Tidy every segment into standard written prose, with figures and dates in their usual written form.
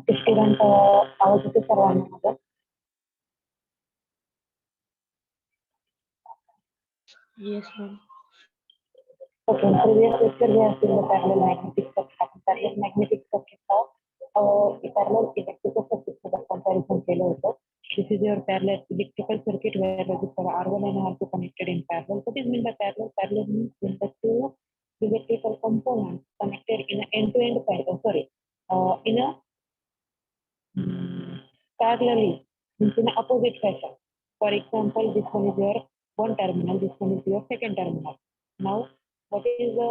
Student आवाज येतो सर्वांना माझा? Yes, ma'am. Okay, previous lecture we have seen the parallel magnetic circuit. Parallel magnetic circuit parallel electrical circuit सोबत comparison केलं होतं. This is your parallel electrical circuit where resistor R1 and R2 connected in parallel. What is meant by parallel? Parallel means when the two electrical components connected in an end-to-end parallel. In a parallelly, means in an opposite fashion. For example, this one is your one terminal, this one is your second terminal. Now, what is the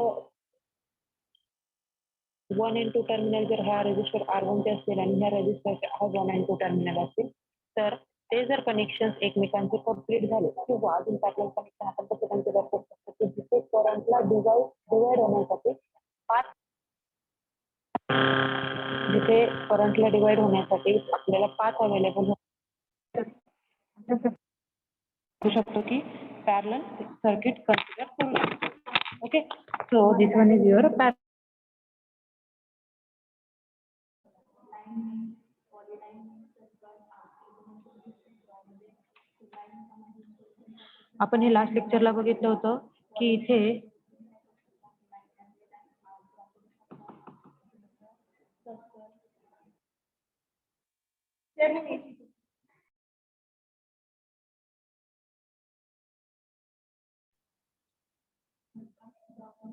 1 and 2 terminal जर हा resistor R1 चे असेल आणि ह्या रेजिस्टरचे हा 1 and 2 terminal असतील तर ते जर कनेक्शन एकमेकांचे कंप्लीट झाले किंवा अजून पॅरलल कनेक्शन आपण कसं कन्सिडर करू शकतो की जिथे करंटला डिवाइड होण्यासाठी पाथ जिथे करंटला डिवाइड होण्यासाठी आपल्याला पाथ अवेलेबल करू शकतो की पॅरलल सर्किट कन्सिडर करू शकतो. Okay, so this one is your parallel. आपण हे लास्ट लेक्चरला बघितलं होतं की इथे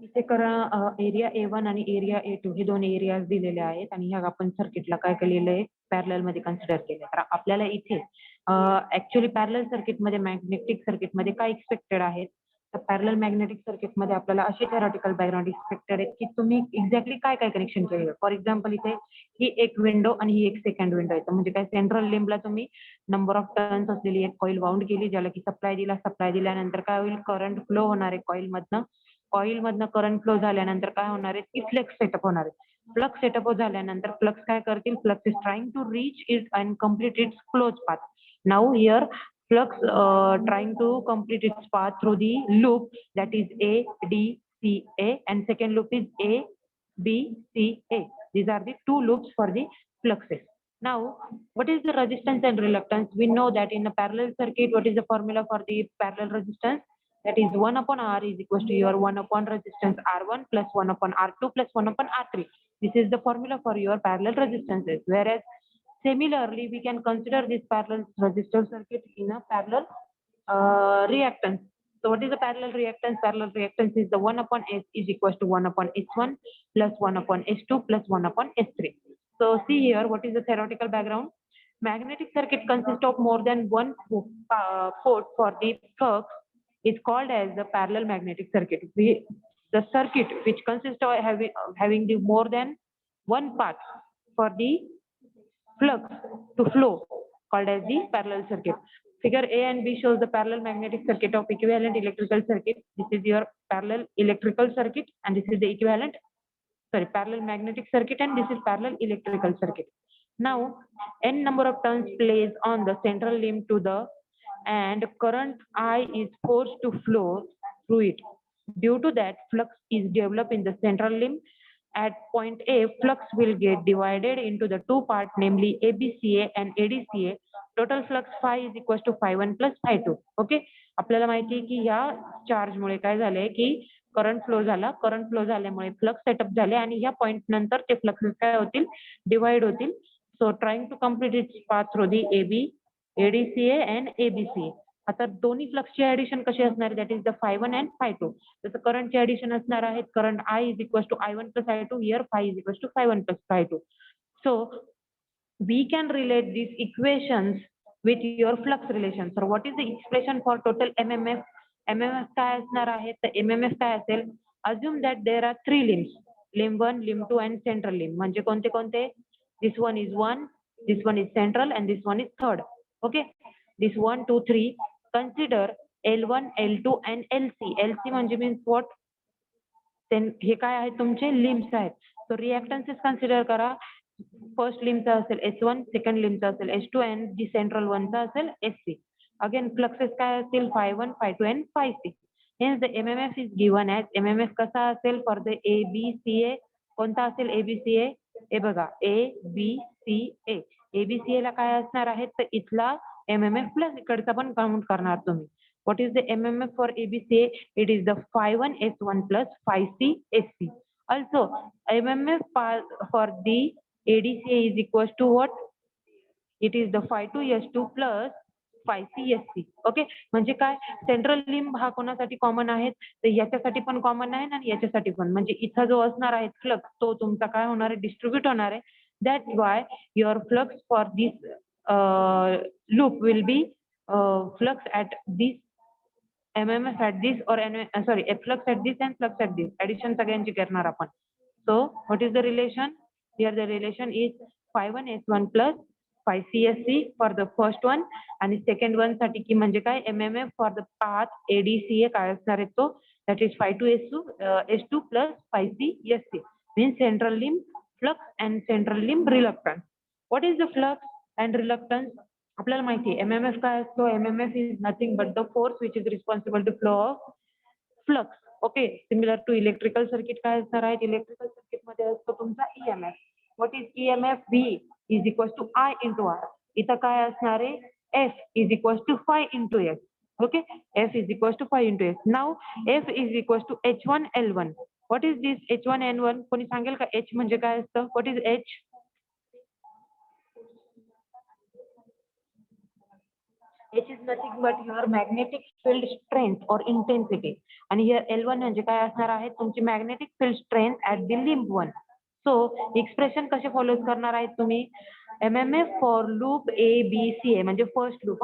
इथे एरिया A1 आणि एरिया A2 हे दोन एरियाज दिलेले आहेत आणि ह्या आपण सर्किटला काय केलेलं आहे पॅरलल मध्ये कन्सिडर केलं. तर आपल्याला इथे ऍक्च्युअली पॅरलल सर्किटमध्ये मॅग्नेटिक सर्किटमध्ये काय एक्सपेक्टेड आहेत तर पॅरलल मॅग्नेटिक सर्किटमध्ये आपल्याला असे थेरॉटिकल बॅकग्राऊंड एक्सपेक्टेड आहेत की तुम्ही एक्झॅक्टली काय काय कनेक्शन केलं. फॉर एक्झाम्पल इथे ही एक विंडो आणि ही एक सेकंड विंडो आहे. म्हणजे काय सेंट्रल लिंबला तुम्ही नंबर ऑफ टर्न्स असलेली एक कॉईल बाउंड केली ज्याला की सप्लाय दिल्यानंतर काय होईल करंट फ्लो होणार आहे कॉईल मधनं करंट फ्लो झाल्यानंतर काय होणार आहे की फ्लक्स सेटअप होणार आहे. फ्लक्स सेटअप झाल्यानंतर फ्लक्स काय करतील flux is trying to reach it and complete its close path. Now here flux trying to complete its path through the loop that is A, D, C, A and second loop is A, B, C, A. These are the two loops for the fluxes. Now, what is the resistance and reluctance? We know that in a parallel circuit, what is the formula for the parallel resistance? That is 1 upon R is equals to your 1 upon resistance R1 plus 1 upon R2 plus 1 upon R3. This is the formula for your parallel resistances. Whereas similarly, we can consider this parallel resistor circuit in a parallel reactance. So what is the parallel reactance? Parallel reactance is the 1 upon S is equals to 1 upon S1 plus 1 upon S2 plus 1 upon S3. So see here, what is the theoretical background? Magnetic circuit consists of more than one port for the flux is called as the parallel magnetic circuit. The circuit which consists of having the more than one path for the flux to flow called as the parallel circuit. Figure A and B shows the parallel magnetic circuit of equivalent electrical circuit. This is your parallel electrical circuit and this is the parallel magnetic circuit and this is parallel electrical circuit. Now, n number of turns plays on the central limb to the and current I is forced to flow through it. Due to that, flux is developed in the central limb. At point A, flux will get divided into the two parts, namely ABCA and ADCA. Total flux phi is equals to phi1 plus phi2. Okay, आपल्याला माहिती आहे की या charge मुळे काय झालंय की current flow झाल्यामुळे फ्लक्स सेटअप झाले आणि या पॉइंट नंतर ते फ्लक्सेस काय होतील डिवाइड होतील. So trying to complete its path through the ADCA and ABCA. आता दोन्ही फ्लक्सची ऍडिशन कशी असणार that is the phi1 and phi2. जसं करंटची ऍडिशन असणार आहे current I is equals to I1 plus I2. Here phi is equals to phi1 plus phi2. So we can relate these equations with your flux relation. So what is the expression for total MMF? MMF काय असणार आहे तर MMF काय असेल? Assume that there are three limbs, limb 1, limb 2 and central limb. म्हणजे कोणते कोणते? This one is 1, this one is central and this one is third. Okay, this 1, 2, 3. Consider L1, L2 and LC. LC म्हणजे means what? हे काय आहेत तुमचे limbs आहेत. So रिएक्टन्सेस consider करा. फर्स्ट लिम्बचा असेल S1, सेकंड लिम्बचा असेल S2 and जी सेंट्रल वनचा असेल SC. अगेन फ्लक्सेस काय असतील phi1, phi2 and phi6. Hence the MMF is given as MMF कसा असेल फॉर द ABCA. कोणता असेल ABCA? हे बघा ABCA. ABCA ला काय असणार आहे तर इथला MMF प्लस इकडचा पण काउंट करणार तुम्ही. What is the MMF for ABCA? It is the Phi1S1 plus Phi3SC. Also, MMF for the ADCA is equals to what? It is the Phi2S2 plus Phi3SC. Okay, म्हणजे काय central लिंब हा कोणासाठी common आहे तर याच्यासाठी पण कॉमन आहे आणि याच्यासाठी पण, म्हणजे इथं जो असणार आहे फ्लक्स तो तुमचा काय होणार आहे डिस्ट्रीब्यूट होणार आहे. That's why your flux for this loop will be flux at this MMF at this or sorry a flux at this and flux at this addition सगळ्यांची करणार आपण. So what is the relation? Here the relation is Phi1S1 plus Phi3SC for the first one आणि second one साठी की म्हणजे काय MMF for the path ADCA काय असणार आहे तो that is Phi2S2 plus Phi3SC means central limb flux and central limb reluctance. What is the flux and reluctance? आपल्याला माहिती आहे MMF काय असतो. MMF is nothing but the force which is responsible to flow of flux. Okay, similar to electrical circuit काय असणार आहे electrical circuit मध्ये असतो तुमचा EMF. What is EMF? V is equal to I into R. इथं काय असणार आहे F is equal to Phi into S. Okay, F is equal to Phi into S. Now F is equal to H1L1. What is this H1N1? कोणी सांगेल का H म्हणजे काय असतं? What is H? H is nothing but your magnetic field strength or intensity. आणि here L1 म्हणजे काय असणार आहे तुमची magnetic field strength at the limb 1. So expression कसे फॉलो करणार आहेत तुम्ही MMF for loop ABCA म्हणजे first loop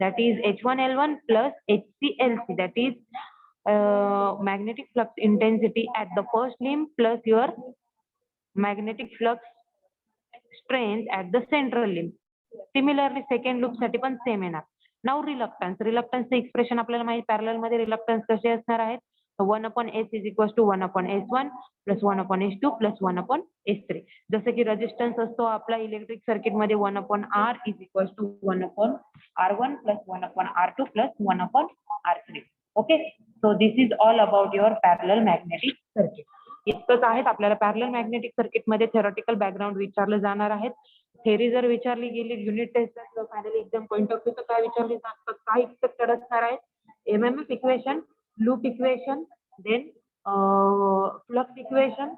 that is H1L1 plus HCLC that is magnetic flux intensity at the first limb plus your magnetic flux strength at the central limb. Similarly second loop साठी पण same येणार. Now reluctance. रिलक्टन्सचं expression आपल्याला माहिती parallel मध्ये reluctance कसे असणार आहेत 1/S is equal to 1/S1 plus 1/S2 plus 1/S3. जसं की रेजिस्टन्स असतो आपला इलेक्ट्रिक सर्किट मध्ये 1/R is equal to 1/R1 plus 1/R2 plus 1/R3. Okay, so this is all about your parallel magnetic circuit. इतकंच आहेत आपल्याला parallel magnetic circuit मध्ये theoretical background विचारलं जाणार आहेत. थेरी जर विचारली गेली unit test final exam point of view तर काय विचारले जातात काय एक्सपेक्टेड असणार आहे MMF equation, loop equation, then flux equation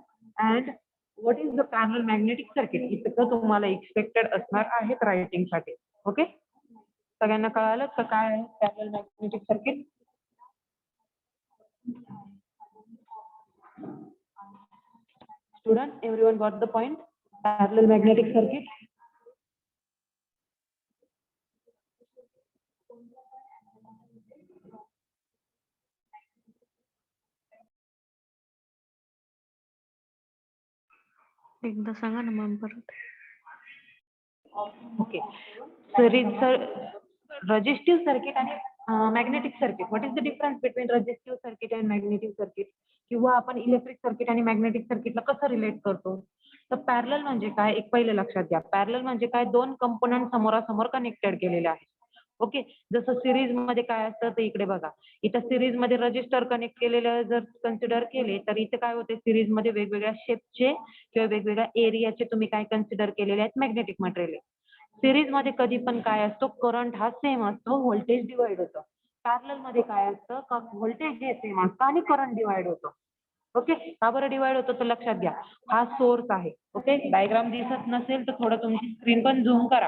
and what is the parallel magnetic circuit इतकं तुम्हाला एक्सपेक्टेड असणार आहेत रायटिंग साठी. ओके, सगळ्यांना कळालं का काय आहे parallel magnetic circuit? Student, everyone got the point? Parallel magnetic circuit. एकदा सांगा ना मॅम परत. Okay. Resistive circuit आणि magnetic circuit. What is the difference between resistive circuit and magnetic circuit? किंवा आपण इलेक्ट्रिक सर्किट आणि मॅग्नेटिक सर्किटला कसं रिलेट करतो? तर पॅरलल म्हणजे काय एक पहिले लक्षात घ्या. पॅरलल म्हणजे काय दोन कंपोनंट समोरासमोर कनेक्टेड केलेले आहेत. ओके, जसं सिरीज मध्ये काय असतं ते इकडे बघा. इथं सिरीज मध्ये रजिस्टर कनेक्ट केलेले जर कन्सिडर केले तर इथे काय होते सिरीज मध्ये वेगवेगळ्या शेपचे किंवा वेगवेगळ्या एरियाचे तुम्ही काय कन्सिडर केलेले आहेत मॅग्नेटिक मटेरियल. सिरीज मध्ये कधी पण काय असतो करंट हा सेम असतो, व्होल्टेज डिवाइड होतं. पॅरलल मध्ये काय असतं का व्होल्टेज हे सेम असतं आणि करंट डिवाइड होतं. ओके, का बरं डिवाइड होतं तर लक्षात घ्या हा सोर्स आहे. ओके, डायग्राम दिसत नसेल तर थोडं तुमची स्क्रीन पण झूम करा.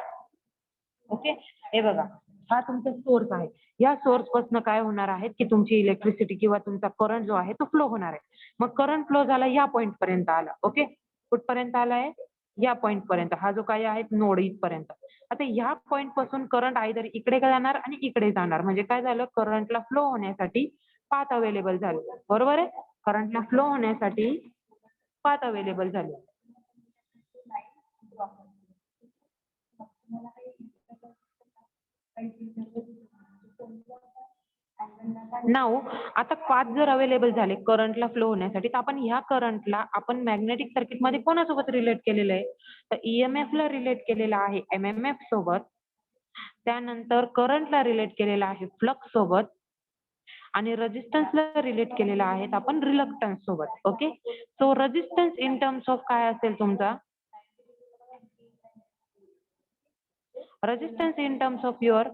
ओके, हे बघा हा तुमचा सोर्स आहे. या सोर्स पासून काय होणार आहे की तुमची इलेक्ट्रिसिटी किंवा तुमचा करंट जो आहे तो फ्लो होणार आहे. मग करंट फ्लो झाला या पॉइंट पर्यंत आला. ओके, कुठपर्यंत आलाय या पॉइंट पर्यंत. हा जो काय आहे नोड इथपर्यंत. आता ह्या पॉइंट पासून करंट आयदर इकडे जाणार आणि इकडे जाणार. म्हणजे काय झालं करंटला फ्लो होण्यासाठी पाथ अवेलेबल झाले. बरोबर आहे, करंटला फ्लो होण्यासाठी पाथ अवेलेबल झाले. नाव आता पाथ जर अवेलेबल झाले करंटला फ्लो होण्यासाठी तर आपण ह्या करंटला आपण मॅग्नेटिक सर्किट मध्ये कोणासोबत रिलेट केलेलं आहे तर EMF ला रिलेट केलेला आहे MMF सोबत. त्यानंतर करंटला रिलेट केलेला आहे फ्लक्स सोबत आणि रेजिस्टन्सला रिलेट केलेला आहे आपण रिलक्टन्स सोबत. Okay, so resistance in terms of काय असेल तुमचा resistance in terms of your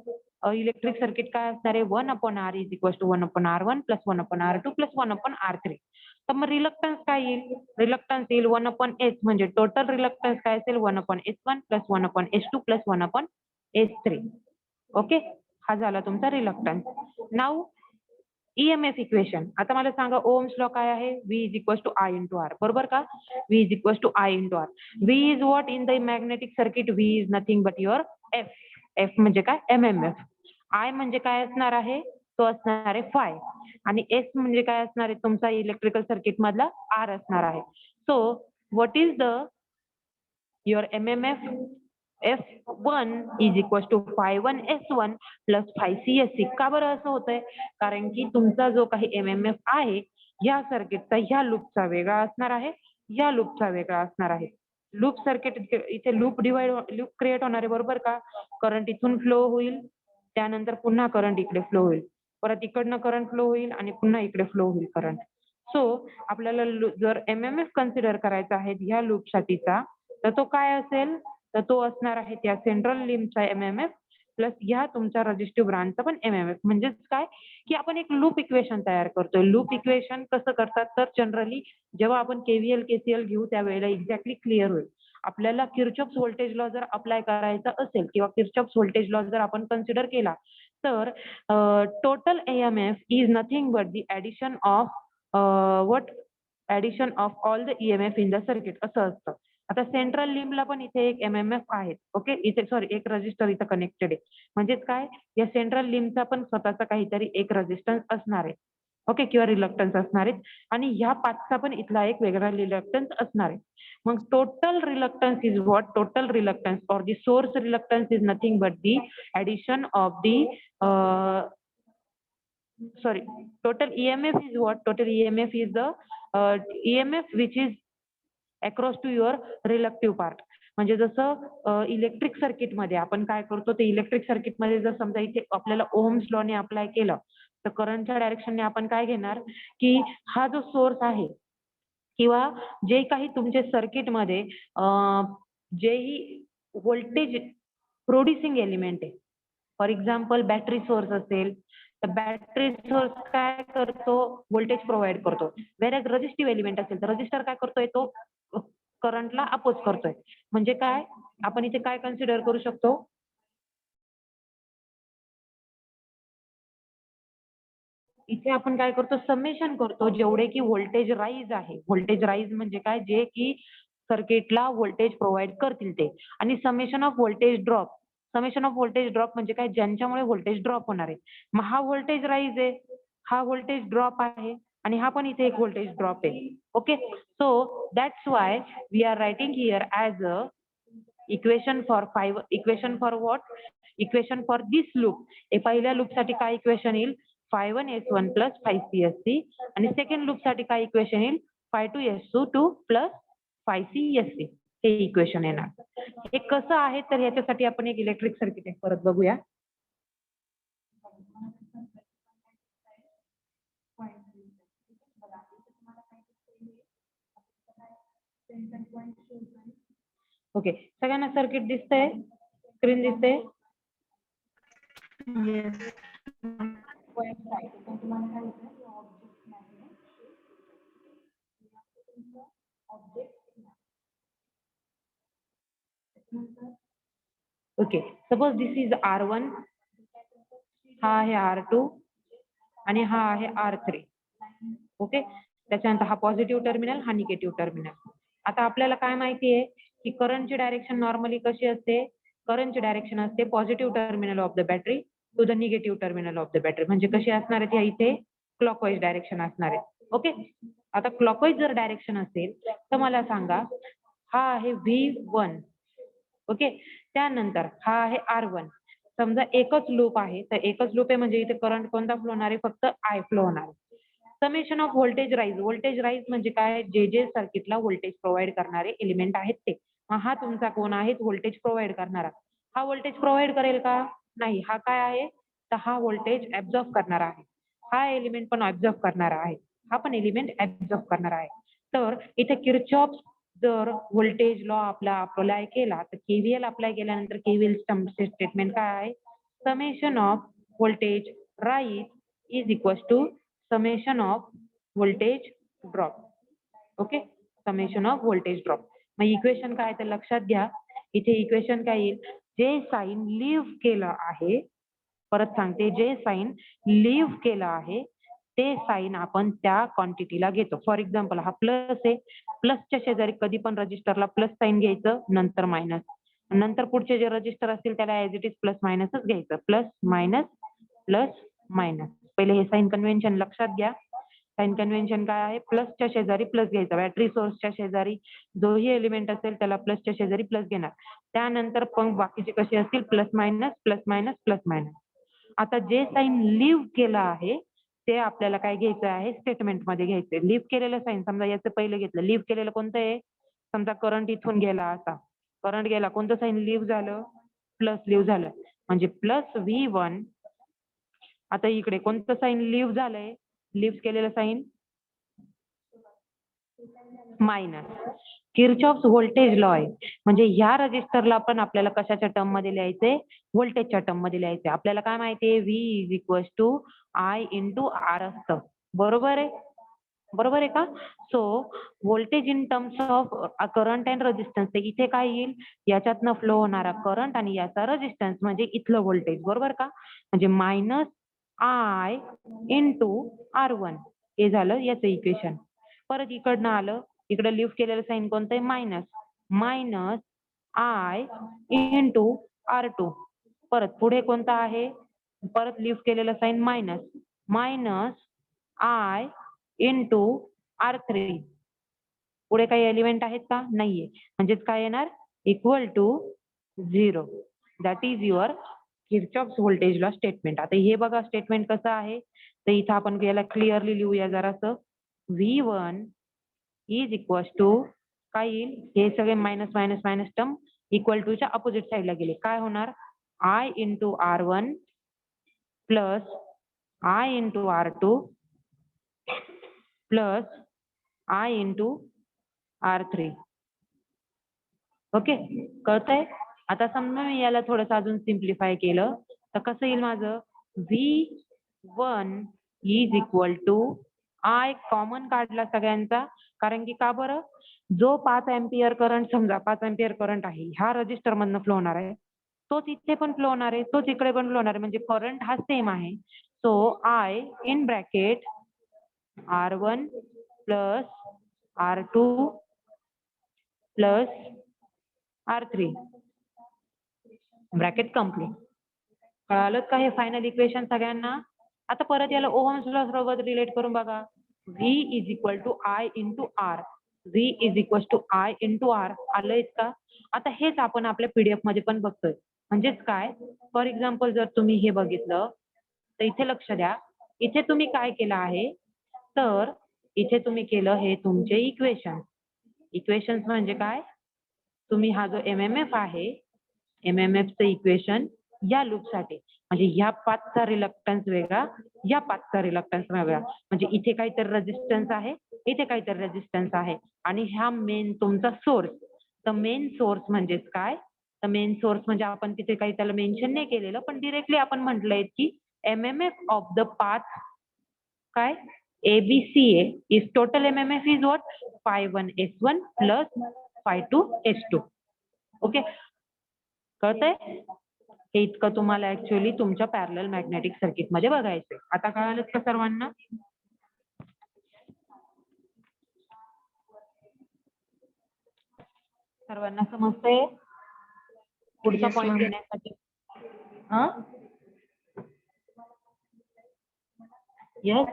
electric circuit काय असणार आहे 1/R is equal to 1/R1 plus 1/R2 plus 1/R3. तर मग रिलक्टन्स काय येईल? रिलक्टन्स येईल 1/S म्हणजे टोटल रिलक्टन्स काय असेल 1/S1 plus 1/S2 plus 1/S3. Okay, हा झाला तुमचा रिलक्टन्स. Now EMF equation. आता मला सांगा ओम्स लॉ काय आहे? V is equal to I into R. बरोबर का? V is equal to I into R. V is what in the magnetic circuit? V is nothing but your F. F म्हणजे काय? MMF. I म्हणजे काय असणार आहे? तो असणार आहे phi. आणि S म्हणजे काय असणार आहे? तुमचा इलेक्ट्रिकल सर्किट मधला R असणार आहे. So what is the your MMF? F1 is equals to phi1 S1 plus phi CSC. का बरं असं होतंय? कारण की तुमचा जो काही MMF आहे ह्या सर्किटचा ह्या लूपचा वेगळा असणार आहे, ह्या लूपचा वेगळा असणार आहे. लूप सर्किट इथे लूप क्रिएट होणार आहे बरोबर का? करंट इथून फ्लो होईल, त्यानंतर पुन्हा करंट इकडे फ्लो होईल, परत इकडनं करंट फ्लो होईल आणि पुन्हा इकडे फ्लो होईल करंट. सो आपल्याला जर MMF कन्सिडर करायचा आहे ह्या लूपसाठीचा, तर तो काय असेल? तर तो असणार आहे त्या सेंट्रल लिंबचा MMF प्लस ह्या तुमच्या रजिस्टिव्ह ब्रांचचा पण MMF. म्हणजेच काय की आपण एक लूप इक्वेशन तयार करतोय. लूप इक्वेशन कसं करतात? तर जनरली जेव्हा आपण KVL KCL घेऊ त्यावेळेला एक्झॅक्टली क्लिअर होईल. आपल्याला किर्चॉफ्स व्होल्टेज लॉ जर अप्लाय करायचा असेल किंवा किर्चॉफ्स व्होल्टेज लॉ जर आपण कन्सिडर केला तर total EMF is nothing but the addition of addition of all the EMF in the circuit असं असतं. आता सेंट्रल लिंबला पण इथे एक MMF आहे. ओके, इथे सॉरी एक रजिस्टर इथं कनेक्टेड आहे. म्हणजेच काय या सेंट्रल लिंबचा पण स्वतःचा काहीतरी एक रेजिस्टन्स असणार आहे. ओके, किंवा रिलक्टन्स असणार आहे आणि ह्या पाचचा पण इथला एक वेगळा रिलक्टन्स असणार आहे. मग total reluctance is what? Total reluctance or the source reluctance is nothing but the addition of the sorry, total EMF is what? Total EMF is the EMF which is across to your reluctive part. म्हणजे जसं electric circuit मध्ये आपण काय करतो ते electric circuit मध्ये जर समजा इथे आपल्याला ओम्स लॉ ने अप्लाय केलं तर करंटच्या डायरेक्शनने आपण काय घेणार की हा जो सोर्स आहे किंवा जे काही तुमचे सर्किटमध्ये जेही व्होल्टेज प्रोड्युसिंग एलिमेंट आहे, फॉर एक्झाम्पल बॅटरी सोर्स असेल तर बॅटरी सोर्स काय करतो? व्होल्टेज प्रोव्हाइड करतो. वेरॅज रेझिस्टिव्ह एलिमेंट असेल तर रजिस्टर काय करतोय? तो करंटला अपोज करतोय. म्हणजे काय आपण इथे काय कन्सिडर करू शकतो? इथे आपण काय करतो? समेशन करतो जेवढे की व्होल्टेज राईज आहे. व्होल्टेज राईज म्हणजे काय? जे की सर्किटला व्होल्टेज प्रोव्हाइड करतील ते. आणि summation of voltage drop. Summation of voltage drop म्हणजे काय? ज्यांच्यामुळे व्होल्टेज ड्रॉप होणार आहे. मग हा व्होल्टेज राईज आहे, हा व्होल्टेज ड्रॉप आहे आणि हा पण इथे एक व्होल्टेज ड्रॉप आहे. Okay, so that's why we are writing here as a equation for what? Equation for this loop. पहिल्या लूपसाठी काय इक्वेशन येईल? phi1 S1 plus phi CSC आणि सेकंड लूपसाठी काय इक्वेशन येईल? phi2 S2 plus phi CSC. हे इक्वेशन येणार. हे कसं आहे तर ह्याच्यासाठी आपण एक इलेक्ट्रिक सर्किट परत बघूया. ओके, सगळ्यांना सर्किट दिसतंय? स्क्रीन दिसते? Yes. Okay, suppose this is R1, हा आहे R2 आणि हा आहे R3. ओके, त्याच्यानंतर हा पॉझिटिव्ह टर्मिनल, हा निगेटिव्ह टर्मिनल. आता आपल्याला काय माहिती आहे की करंटची डायरेक्शन नॉर्मली कशी असते? करंटची डायरेक्शन असते positive terminal of the battery to the negative terminal of the battery. म्हणजे कशी असणार आहे इथे? क्लॉकवाईज डायरेक्शन असणार आहे. ओके, आता क्लॉकवाईज जर डायरेक्शन असेल तर मला सांगा हा आहे V1. ओके, त्यानंतर हा आहे R1. समजा एकच लूप आहे तर एकच लूप आहे म्हणजे इथे करंट कोणता फ्लो होणार आहे? फक्त I फ्लो होणार आहे. Summation of voltage rise. Voltage rise म्हणजे काय? जे सर्किटला व्होल्टेज प्रोव्हाइड करणारे एलिमेंट आहेत ते. हा तुमचा कोण आहे? व्होल्टेज प्रोव्हाइड करणारा. हा व्होल्टेज प्रोव्हाइड करेल का? नाही. हा काय आहे? तर हा व्होल्टेज ऍब्झॉर्ब करणारा आहे. हा एलिमेंट पण ऍब्झॉर्ब करणारा आहे. हा पण एलिमेंट ऍब्झॉर्ब करणारा आहे. तर इथे किर्चॉफ्स जर व्होल्टेज लॉ आपला अप्लाय केला तर केव्हीएल अप्लाय केल्यानंतर केव्हीएल स्टेटमेंट काय आहे? Summation of voltage rise is equal to summation of voltage drop. Okay, summation of voltage drop. मग इक्वेशन काय तर लक्षात घ्या. इथे इक्वेशन काय येईल? जे साइन लिव्ह केलं आहे, परत सांगते, जे साइन लिव्ह केलं आहे ते साइन आपण त्या क्वांटिटीला घेतो. फॉर एक्झाम्पल हा प्लस आहे, प्लसच्या शेजारी कधी पण रजिस्टरला प्लस साइन घ्यायचं, नंतर मायनस, नंतर पुढचे जे रजिस्टर असतील त्याला ऍज इट इज प्लस मायनसच घ्यायचं. Plus minus plus minus. पहिले हे साइन कन्व्हेन्शन लक्षात घ्या. साइन कन्व्हेन्शन काय आहे? प्लसच्या शेजारी प्लस घ्यायचा. बॅटरी सोर्सच्या शेजारी जोही एलिमेंट असेल त्याला प्लसच्या शेजारी प्लस घेणार. त्यानंतर पण बाकीचे कसे असतील? Plus minus plus minus plus minus. आता जे साइन लिव्ह केलं आहे ते आपल्याला काय घ्यायचं आहे? स्टेटमेंटमध्ये घ्यायचंय. लिव्ह केलेलं साइन, समजा याचं पहिलं घेतलं, लिव्ह केलेलं कोणतं आहे? समजा करंट इथून गेला, असा करंट गेला, कोणतं साइन लिव्ह झालं? प्लस लिव्ह झालं, म्हणजे प्लस V1. आता इकडे कोणतं साइन लिव्ह झालंय? लिव्ह केलेलं sign minus. Kirchhoff's voltage law आहे, म्हणजे ह्या रजिस्टरला पण आपल्याला कशाच्या टर्म मध्ये लिहायचंय? व्होल्टेजच्या टर्म मध्ये लिहायचंय. आपल्याला काय माहितीये? V is equal to I into R असतं. बरोबर आहे? बरोबर आहे का? So voltage in terms of current and resistance, इथे काय येईल? याच्यातनं फ्लो होणारा करंट आणि याचा रेजिस्टन्स म्हणजे इथलं व्होल्टेज. बरोबर का? म्हणजे मायनस I इंटू R1 हे झालं याचं इक्वेशन. परत इकडनं आलं, इकडे लिव्ह केलेलं साइन कोणतं आहे? Minus. Minus I into R2. परत पुढे कोणतं आहे? परत लिव्ह केलेलं sign minus. Minus I into R3. पुढे काही एलिमेंट आहेत का? नाहीये. म्हणजेच काय येणार? Equal to 0. That is your Kirchhoff's voltage law statement. आता हे बघा स्टेटमेंट कसं आहे, तर इथं आपण याला क्लिअरली लिहूया जरासं. V1 इज इक्वल टू काय येईल? हे सगळे minus minus minus term equal टूच्या अपोजिट साईडला गेले. काय होणार? I into R1 plus I into R2 plus I into R3. Okay, कळतंय? आता समजा मी याला थोडंसं अजून सिम्प्लिफाय केलं तर कसं येईल माझं? V1 is equal to I common काढला सगळ्यांचा, कारण की का बरं? जो 5 अँपिअर करंट, समजा 5 अँपिअर करंट आहे ह्या रजिस्टर मधनं फ्लो होणार आहे, तोच इथे पण फ्लो होणार आहे, तोच इकडे पण फ्लो होणार आहे, म्हणजे करंट हा सेम आहे. So I in bracket R1 plus R2 plus R3 bracket complete. कळालं का हे फायनल इक्वेशन सगळ्यांना? आता परत याला ओहम्स लॉ सोबत रिलेट करून बघा. V is equal to I into R. V is equal to I into R. आलंय का? आता हेच आपण आपल्या PDF मध्ये पण बघतोय. म्हणजेच काय? फॉर एक्झाम्पल जर तुम्ही हे बघितलं तर इथे लक्ष द्या. इथे तुम्ही काय केलं आहे? तर इथे तुम्ही केलं हे तुमचे इक्वेशन. इक्वेशन्स म्हणजे काय? तुम्ही हा जो MMF आहे, MMFचं इक्वेशन या लूपसाठी, म्हणजे ह्या पाथचा रिलक्टन्स वेगळा, या पाथचा रिलक्टन्स वेगळा, म्हणजे इथे काहीतरी रेजिस्टन्स आहे, इथे काहीतरी रेजिस्टन्स आहे, आणि हा मेन तुमचा सोर्स. तर मेन सोर्स म्हणजेच काय? तर मेन सोर्स म्हणजे आपण तिथे काही त्याला मेन्शन नाही केलेलं, पण डिरेक्टली आपण म्हटलंय की MMF ऑफ द पाथ काय? ABCA is total MMF is what? Phi1S1 plus Phi2S2. Okay, कळतंय? हे इतकं तुम्हाला ऍक्च्युअली तुमच्या पॅरलल मॅग्नेटिक सर्किट मध्ये बघायचंय. आता कळालं का सर्वांना? सर्वांना समजतंय? पुढचा Yes, पॉइंट ma'am. घेण्यासाठी हा? Yes,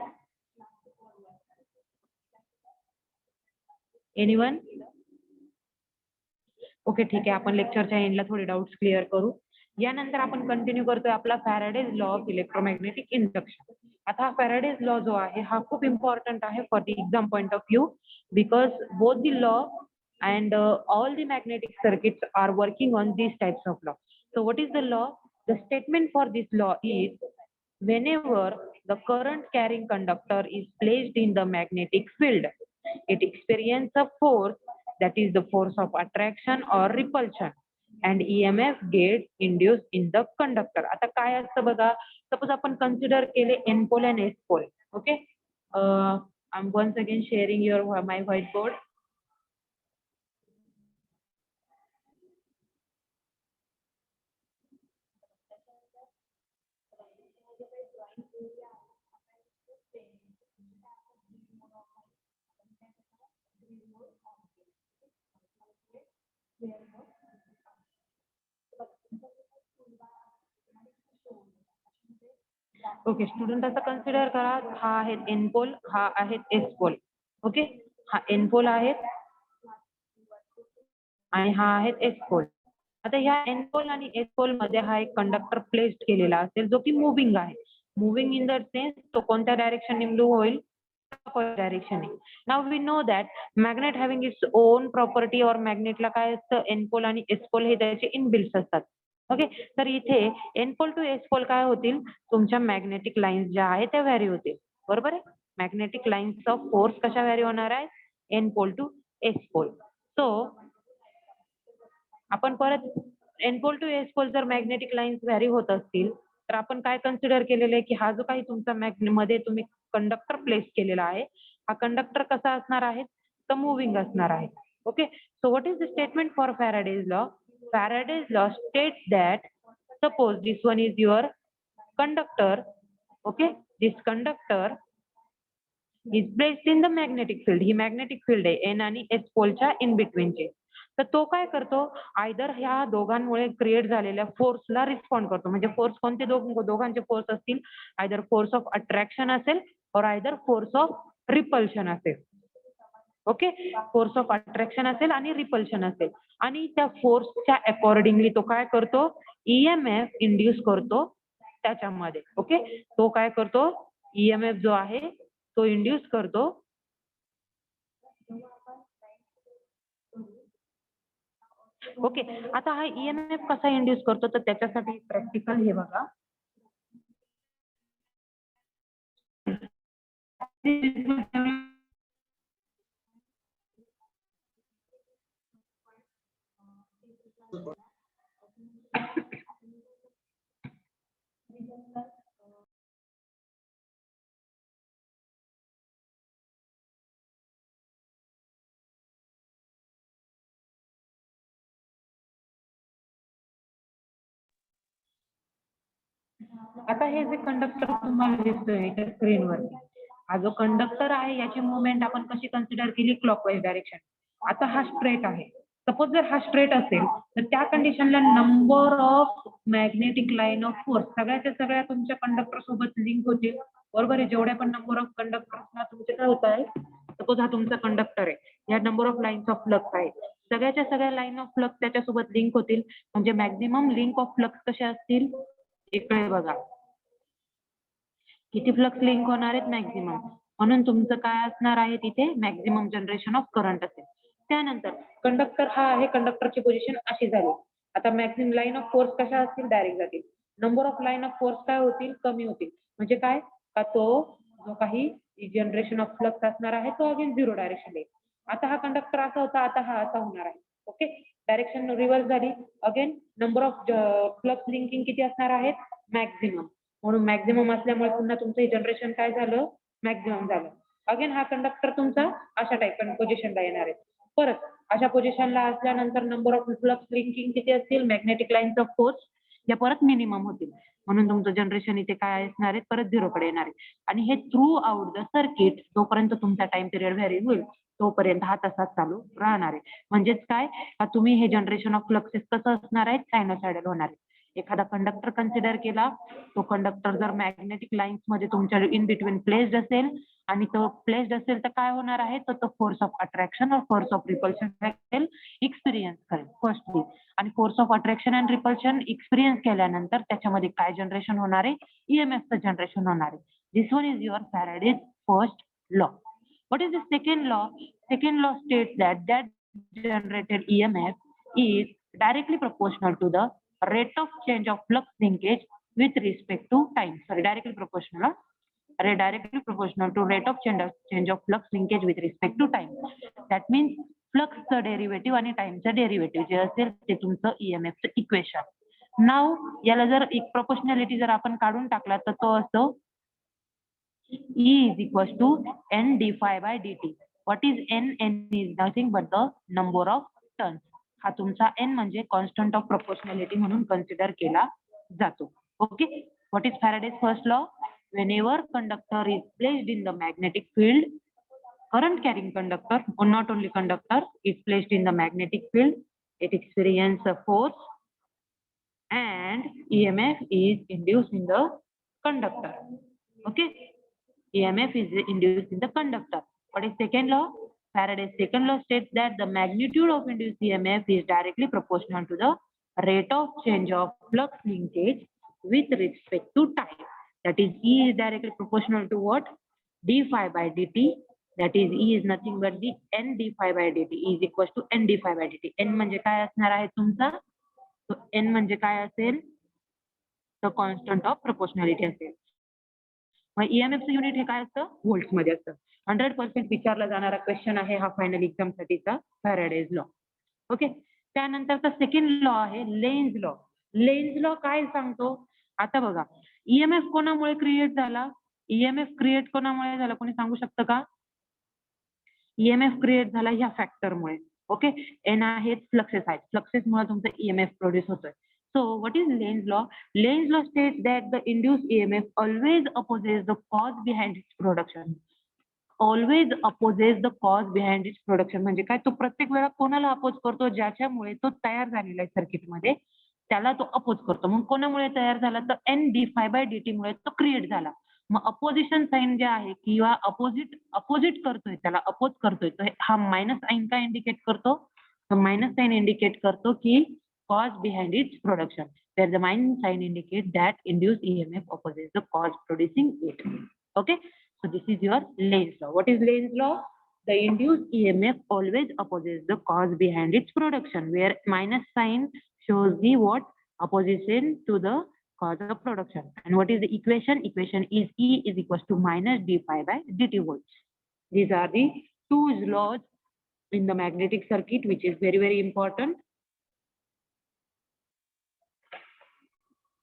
anyone? ओके, ठीक आहे. आपण लेक्चरच्या एंडला थोडे डाऊट्स क्लिअर करू. यानंतर आपण कंटिन्यू करतोय आपला Faraday's law of electromagnetic induction. आता हा फॅराडेज लॉ जो आहे हा खूप इम्पॉर्टंट आहे for the exam point of view, because both the law and all the magnetic circuits are working on these types of law. So what is the law? The statement for this law is whenever the current carrying conductor is placed in the magnetic field, it experiences a force that is the force of attraction or repulsion, and EMF gets induced in the conductor. आता काय असतं बघा, suppose आपण consider केले N pole and S pole. Okay, I'm once again sharing my whiteboard. Okay, student असं consider करा, हा आहे N पोल, हा आहे S पोल. ओके, हा N पोल आहे आणि हा आहे S पोल. आता ह्या N पोल आणि S पोल मध्ये हा एक कंडक्टर प्लेस्ड केलेला असेल जो की मुव्हिंग आहे. मुव्हिंग इन द सेन्स तो कोणत्या डायरेक्शनने मूव्ह होईल, direction. Now we know that magnet having its own property, और मॅग्नेटला काय असतं, एन पोल आणि एस पोल हे त्याचे इनबिल्ट असतात. ओके, तर इथे N pole to S pole काय होतील, तुमच्या मॅग्नेटिक लाईन्स ज्या आहेत त्या व्हॅरी होतील. बरोबर आहे, मॅग्नेटिक लाईन्स ऑफ फोर्स कशा व्हॅरी होणार आहे, N pole to S pole. So आपण परत N pole to S pole जर मॅग्नेटिक लाईन्स व्हॅरी होत असतील तर आपण काय कन्सिडर केलेलं आहे की हा जो काही तुमचा मध्ये तुम्ही कंडक्टर प्लेस केलेला आहे, हा कंडक्टर कसा असणार आहे, तर मुव्हिंग असणार आहे. Okay, so what is the statement for Faraday's law? Faraday's law states that suppose this one is your conductor. Okay, this conductor is placed in the magnetic field. He magnetic field आहे N आणि S पोलच्या in बिटवीनचे. तर तो काय करतो, either ह्या दोघांमुळे create झालेल्या फोर्सला respond करतो. म्हणजे फोर्स कोणते दोघांचे फोर्स असतील, आयदर फोर्स ऑफ अट्रॅक्शन असेल और आयदर फोर्स ऑफ रिपल्शन असेल. ओके, फोर्स ऑफ अट्रॅक्शन असेल आणि रिपल्शन असेल, आणि त्या फोर्सच्या अकॉर्डिंगली तो काय करतो, ईएमएफ इंड्यूस करतो त्याच्यामध्ये. ओके, तो काय करतो, ईएमएफ जो आहे तो इंड्यूस करतो. ओके, आता हा ईएमएफ कसा इंड्यूस करतो, तर त्याच्यासाठी प्रॅक्टिकल हे बघा. आता हे जे कंडक्टर तुम्हाला दिसतोय त्या स्क्रीनवरती, हा जो कंडक्टर आहे याची मुवमेंट आपण कशी कन्सिडर केली, क्लॉकवाईज डायरेक्शन. आता हा स्ट्रेट आहे, सपोज जर हा स्ट्रेट असेल तर त्या कंडिशनला number of magnetic line of force सगळ्याच्या सगळ्या तुमच्या कंडक्टर सोबत लिंक होतील. बरोबर आहे, जेवढ्या पण नंबर ऑफ कंडक्टर्सना तुमचे काय होत आहे, सपोज हा तुमचा कंडक्टर आहे, या number of lines of flux आहे, सगळ्याच्या सगळ्या लाईन ऑफ फ्लक्स त्याच्यासोबत लिंक होतील. म्हणजे मॅक्झिमम लिंक ऑफ फ्लक्स कशा असतील, इकडे बघा किती फ्लक्स लिंक होणार आहेत, मॅक्झिमम. म्हणून तुमचं काय असणार आहे, तिथे मॅक्झिमम जनरेशन ऑफ करंट असेल. त्यानंतर कंडक्टर हा आहे, कंडक्टरची पोझिशन अशी झाली. आता मॅक्झिमम लाईन ऑफ फोर्स कशा असतील, डायरेक्ट जातील. Number of line of force काय होतील, कमी होतील. म्हणजे काय, का तो जो काही जनरेशन ऑफ फ्लक्स असणार आहे तो अगेन झिरो डायरेक्शन येईल. आता हा कंडक्टर असा होता, आता हा असा होणार आहे. ओके, डायरेक्शन रिव्हर्स झाली. Again number of flux linking किती असणार आहेत, मॅक्झिमम. म्हणून मॅक्झिमम असल्यामुळे पुन्हा तुमचं जनरेशन काय झालं, मॅक्झिमम झालं. अगेन हा कंडक्टर तुमचा अशा टाईप पोझिशनला येणार आहे. परत अशा पोझिशनला असल्यानंतर नंबर ऑफ फ्लक्स लिंकिंग किती असतील, मॅग्नेटिक लाईन्स ऑफ फोर्स या परत मिनिमम होतील. म्हणून तुमचं जनरेशन इथे काय असणार आहे, परत झिरोकडे येणार आहे. आणि हे थ्रू आउट द सर्किट जोपर्यंत तुमचा टाइम पिरियड व्हॅरी होईल तोपर्यंत हा तसाच चालू राहणार आहे. म्हणजेच काय, तुम्ही हे जनरेशन ऑफ फ्लक्सेस कसं असणार आहे, सायनोसॉइडल होणार आहे. एखादा कंडक्टर कन्सिडर केला, तो कंडक्टर जर मॅग्नेटिक लाईन्स मध्ये तुमच्या इन बिटवीन प्लेस्ड असेल आणि तो प्लेस्ड असेल तर काय होणार आहे, तर तो फोर्स ऑफ अट्रॅक्शन और फोर्स ऑफ रिपल्शन एक्सपिरियन्स करेल फर्स्टली. आणि force of attraction and repulsion experience केल्यानंतर त्याच्यामध्ये काय जनरेशन होणार आहे, ईएमएफचं जनरेशन होणार आहे. This one is your Faraday's first law. What is the second law? Second law states that generated EMF is directly proportional to the rate of change of flux linkage with respect to time. Sorry, directly proportional to rate of change of flux linkage with respect to time. That means फ्लक्सचं derivative आणि टाइमचं derivative जे असेल ते तुमचं ईएमएफचं equation. नाव याला जर एक प्रोपोर्शनॅलिटी जर आपण काढून टाकला तर तो असतो E is equals to n d phi by dt. What is n? N is nothing but the number of turns. हा तुमचा n म्हणजे कॉन्स्टंट ऑफ प्रोपोर्शनॅलिटी म्हणून कन्सिडर केला जातो. Okay. What is Faraday's first law? Whenever conductor is placed in the magnetic field, current carrying conductor or not only conductor is placed in the magnetic field, it experiences a force and EMF is induced in the conductor. Okay. EMF is induced in the conductor. What is second law? Faraday's second law states that the magnitude of induced EMF is directly proportional to the rate of change of flux linkage with respect to time. That is, E is directly proportional to what? D phi by dt. That is, E is nothing but the n d phi by dt. E is equals to n d phi by dt. N म्हणजे काय असणार आहे तुमचा? तो n म्हणजे काय असेल? तो कॉन्स्टंट ऑफ प्रोपोर्शनॅलिटी असेल. मग ईएमएफचं युनिट हे काय असतं? व्होल्ट्स मध्ये असतं. 100% विचारला जाणारा क्वेश्चन आहे हा फायनल एक्झाम साठीचा फॅराडेज लॉ. ओके. त्यानंतरचा सेकंड लॉ आहे लेन्झ लॉ. लेन्झ लॉ काय सांगतो? आता बघा, ईएमएफ कोणामुळे क्रिएट झाला? ईएमएफ क्रिएट कोणामुळे झाला? कोणी सांगू शकतं का? ईएमएफ क्रिएट झाला ह्या फॅक्टरमुळे. ओके. एन आहेत फ्लक्सेस आहेत. फ्लक्सेसमुळे तुमचा ईएमएफ प्रोड्यूस होतोय. So what is Lenz law? Lenz law states that the induced EMF always opposes the cause behind its production. Always opposes the cause behind its production. म्हणजे काय? तो प्रत्येक वेळा कोणाला अपोज करतो? ज्याच्यामुळे तो तयार झालेला आहे सर्किटमध्ये त्याला तो अपोज करतो. मग कोणामुळे तयार झाला? तर N D phi by D T मुळे तो क्रिएट झाला. मग अपोजिशन साइन जे आहे किंवा अपोजिट करतोय त्याला अपोज करतोय तर हा मायनस साइन काय इंडिकेट करतो? तर मायनस साइन इंडिकेट करतो की cause behind its production. Where the minus sign indicates that induced EMF opposes the cause producing it. Okay. So this is your Lenz law. What is Lenz law? The induced EMF always opposes the cause behind its production. Where minus sign shows the what? Opposition to the cause of production. And what is the equation? Equation is E is equals to minus d phi by dt volts. These are the two laws in the magnetic circuit which is very, very important.